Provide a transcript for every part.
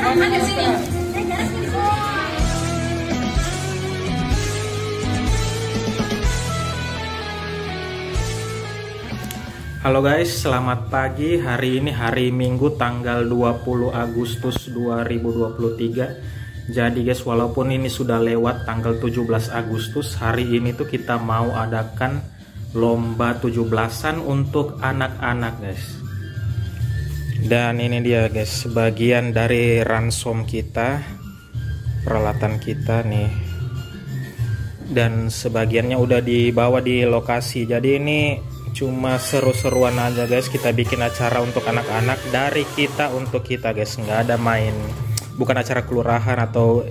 Ada sini. Halo guys, selamat pagi. Hari ini hari Minggu tanggal 20 Agustus 2023. Jadi guys, walaupun ini sudah lewat tanggal 17 Agustus, hari ini tuh kita mau adakan lomba 17-an untuk anak-anak guys. Dan ini dia guys, sebagian dari ransom kita, peralatan kita nih. Dan sebagiannya udah dibawa di lokasi. Jadi ini cuma seru-seruan aja guys, kita bikin acara untuk anak-anak dari kita untuk kita guys, nggak ada main, bukan acara kelurahan atau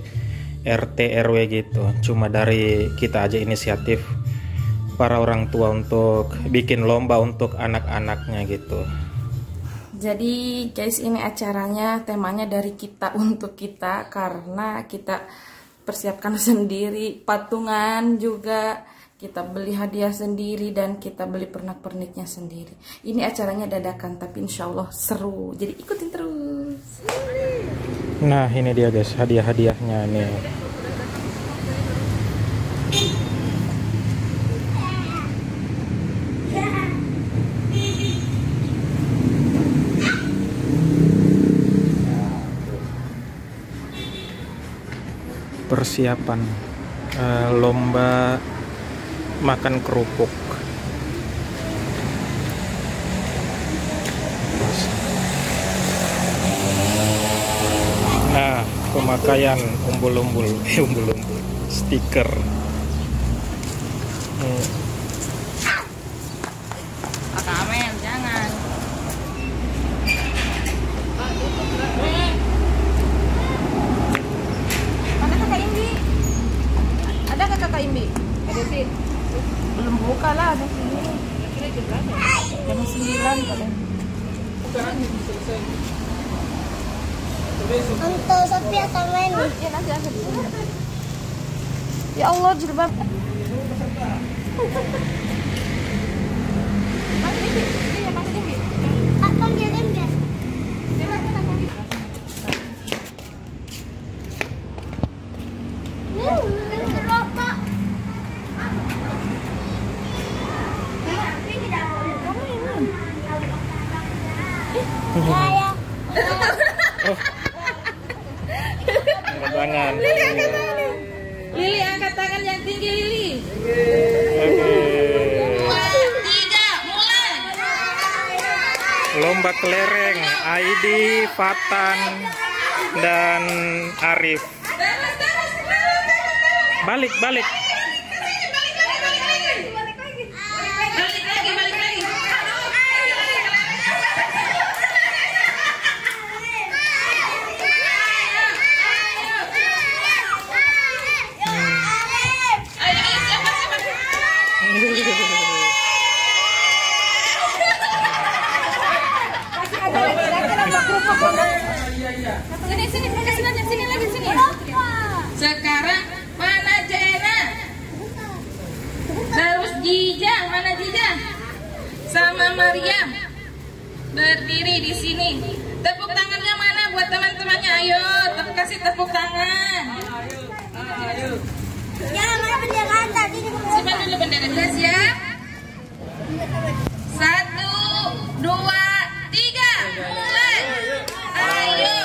RT RW gitu, cuma dari kita aja inisiatif para orang tua untuk bikin lomba untuk anak-anaknya gitu. Jadi guys, ini acaranya temanya dari kita untuk kita, karena kita persiapkan sendiri, patungan juga, kita beli hadiah sendiri, dan kita beli pernak-perniknya sendiri. Ini acaranya dadakan, tapi insya Allah seru, jadi ikutin terus. Nah ini dia guys, hadiah-hadiahnya nih. Persiapan lomba makan kerupuk. Nah, pemakaian umbul-umbul stiker. Kakak Amel, jangan. Mana kakak Imbi? Ada kakak Imbi? Ada sih. Belum buka lah, ada sini. Jam 9 kalian. Untuk Sophia sama ini. Ya nanti akan di sini. Ya Allah, jilbab. Mana Imbi? Iya, mana Imbi? Abang kirim deh. Rokok. Saya. Tangan. Lili angkat tangan. Lili angkat tangan yang tinggi, Lili. Lomba kelereng, Aidi, Fatan, dan Arif. Balik. Sini. Sekarang mana Jena? Terus Jija, mana Jija? Sama Mariam. Berdiri di sini. Tepuk tangannya mana buat teman-temannya? Ayo, kasih tepuk tangan. Ayo. Jangan mana bendera tadi. Simpan dulu bendera jelas ya. 1, 2, 3, mulai. Ayo.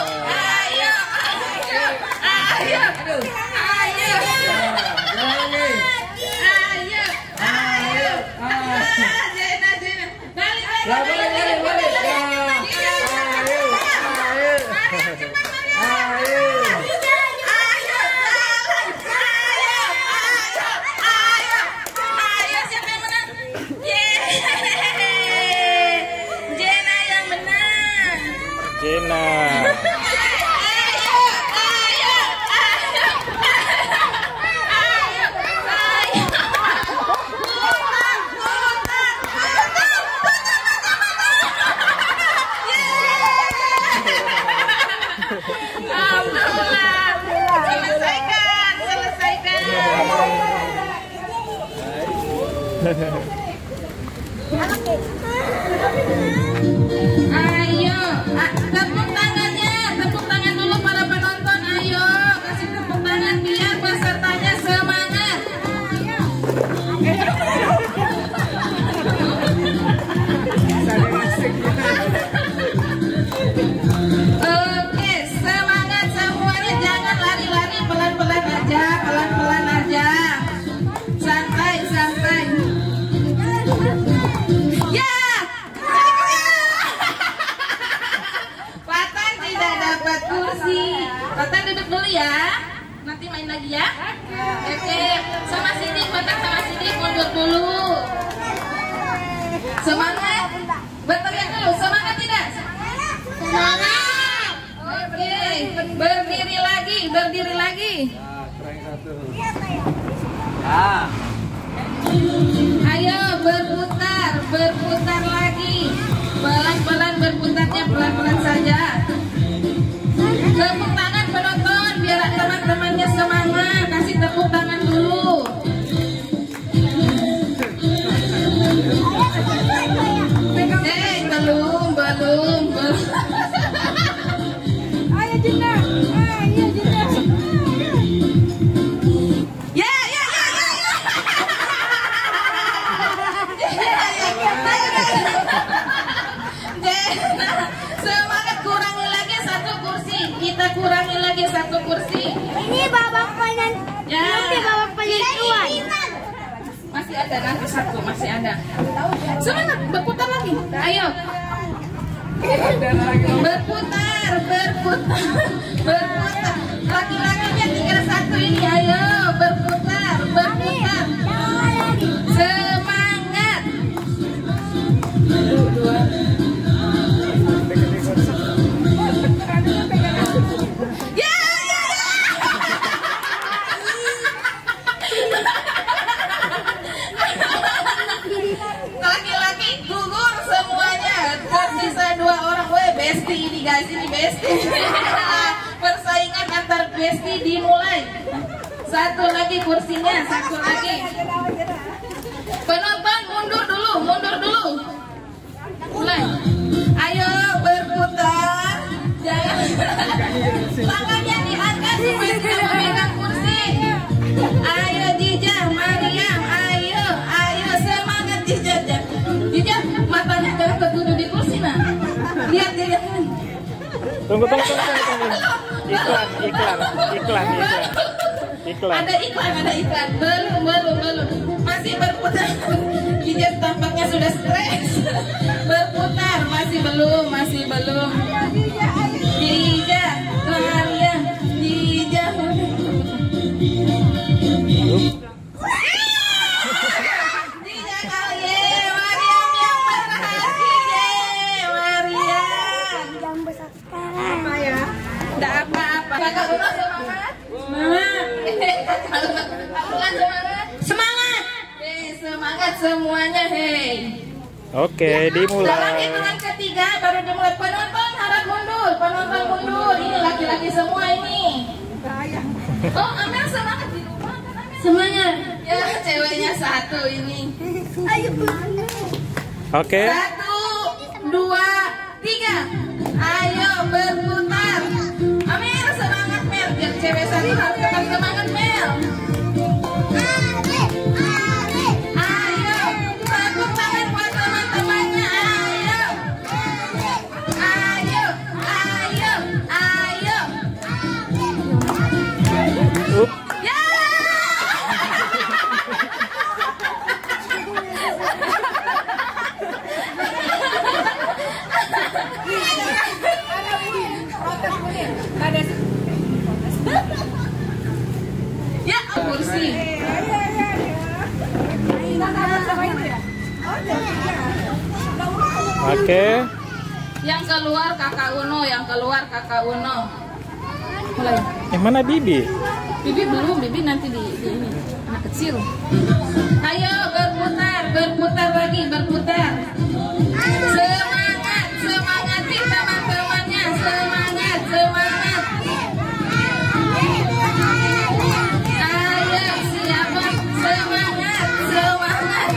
Jena. Ayo, tepuk tangannya, tepuk tangan dulu para Semangat. Berteriak dulu, semangat tidak? Semangat. Oke, berdiri lagi, berdiri lagi. Ayo berputar, berputar lagi. Pelan-pelan berputarnya, pelan-pelan saja. Tepuk tangan penonton biar teman-temannya semangat. Kasih tepuk tangan dulu. Belum. Ayo Jina. Ayo Jina. Ya. Semangat, kurangi lagi satu kursi. Kita kurangi lagi satu kursi. Ini babak penyanyi. Ya. Nanti babak penyanyi. Masih ada nanti satu, masih ada. Semangat, berputar lagi. Ayo. Berputar. Laki-lakinya tinggal satu ini. Ayo, berputar. Semangat. Dua. Ya. Laki-laki gugur semuanya. Tersisa 2 orang. Besti ini guys, ini besti. Persaingan antar besti dimulai. Satu lagi kursinya, satu lagi. Penonton mundur dulu. Mulai. Ayo berputar. Jangan tangannya diangkat supaya tidak memegang kursi. Ayo Jija, Mariam, ayo semangat Jija. Jija, matanya jangan tertuju di kursi nah. Lihat. Tunggu. Iklan. Ada iklan. Belum. Masih berputar. Jija tampaknya sudah stres. Berputar, masih belum. Jija, Mariam, Jija. Jija kali Mariam yang berhasil. Mariam. Jam besar sekarang. Apa ya? Tidak apa-apa. Kakak Uno semangat. Semangat. Semangat semuanya, hei. Oke, Dalam dimulai. hitungan ketiga baru dimulai. Penonton harap mundur. Ini laki-laki semua ini. Oh, Amel semangat di rumah kan Amel? Semangat. Ya, ceweknya satu ini. Ayo. Oke. 1, 2, 3. Ayo berputar. Amel semangat Mel. Biar cewek satu harus tetap semangat Mel. Ayo, tepuk tangan buat teman-temannya. Ayo. Ya. Ya, kursi. Oke. Yang keluar kakak Uno. Mulai. Mana Bibi? Bibi belum, Bibi nanti di ini. Anak kecil. Ayo berputar lagi. Semangati teman-temannya. Semangat. Ayo siapa? Semangat semuanya.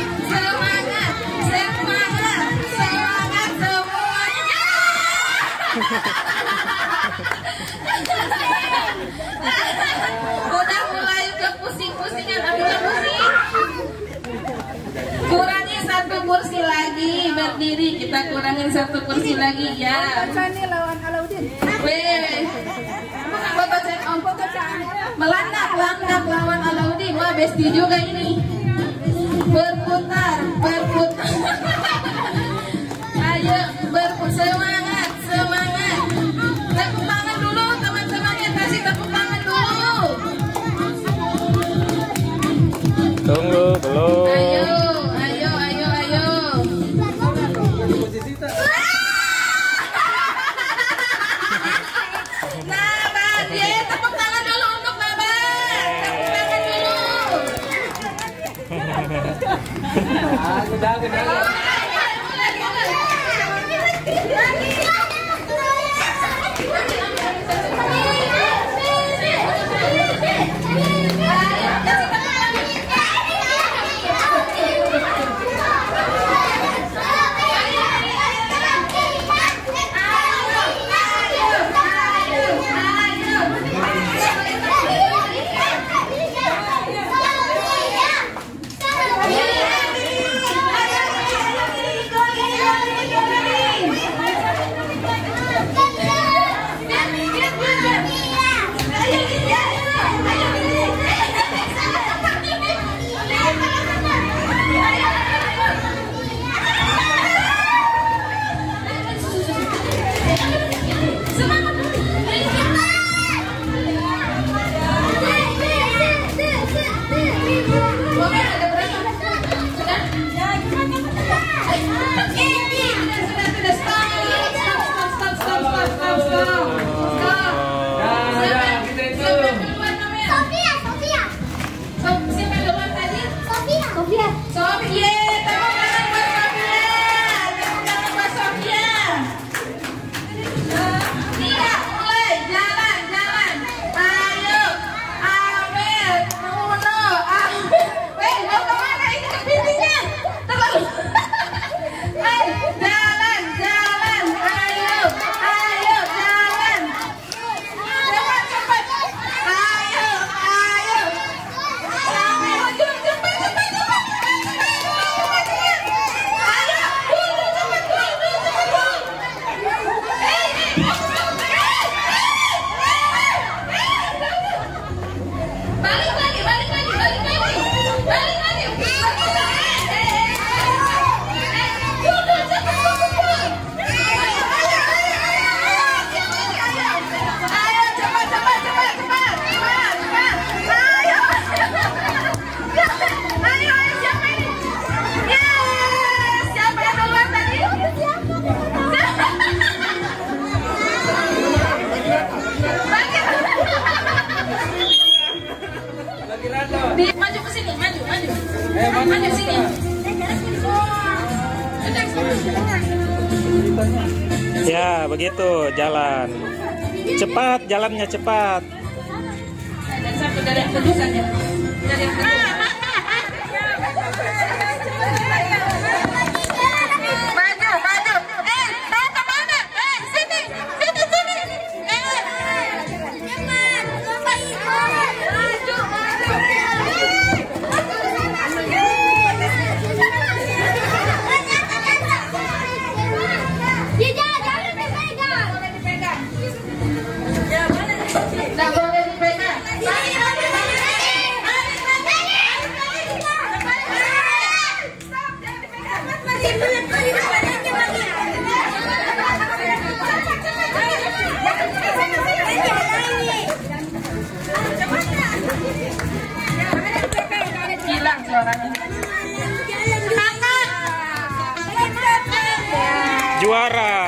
Udah mulai ke pusing-pusingan, ambil pusing. Kurangi satu kursi lagi, berdiri. Kita kurangin satu kursi lagi ya. lawan Alauddin. Bukan foto check on, melandap lawan Alauddin. Wah, besti juga ini. Berputar. Ayo semangat. Tepuk tangan dulu teman-temannya, kasih tepuk tangan dulu. Tunggu, belum. Ayo. Ya, begitu jalan. Cepat, jalannya cepat. Dan satu dari yang tulisannya. Dari yang hilang suaranya. Juara.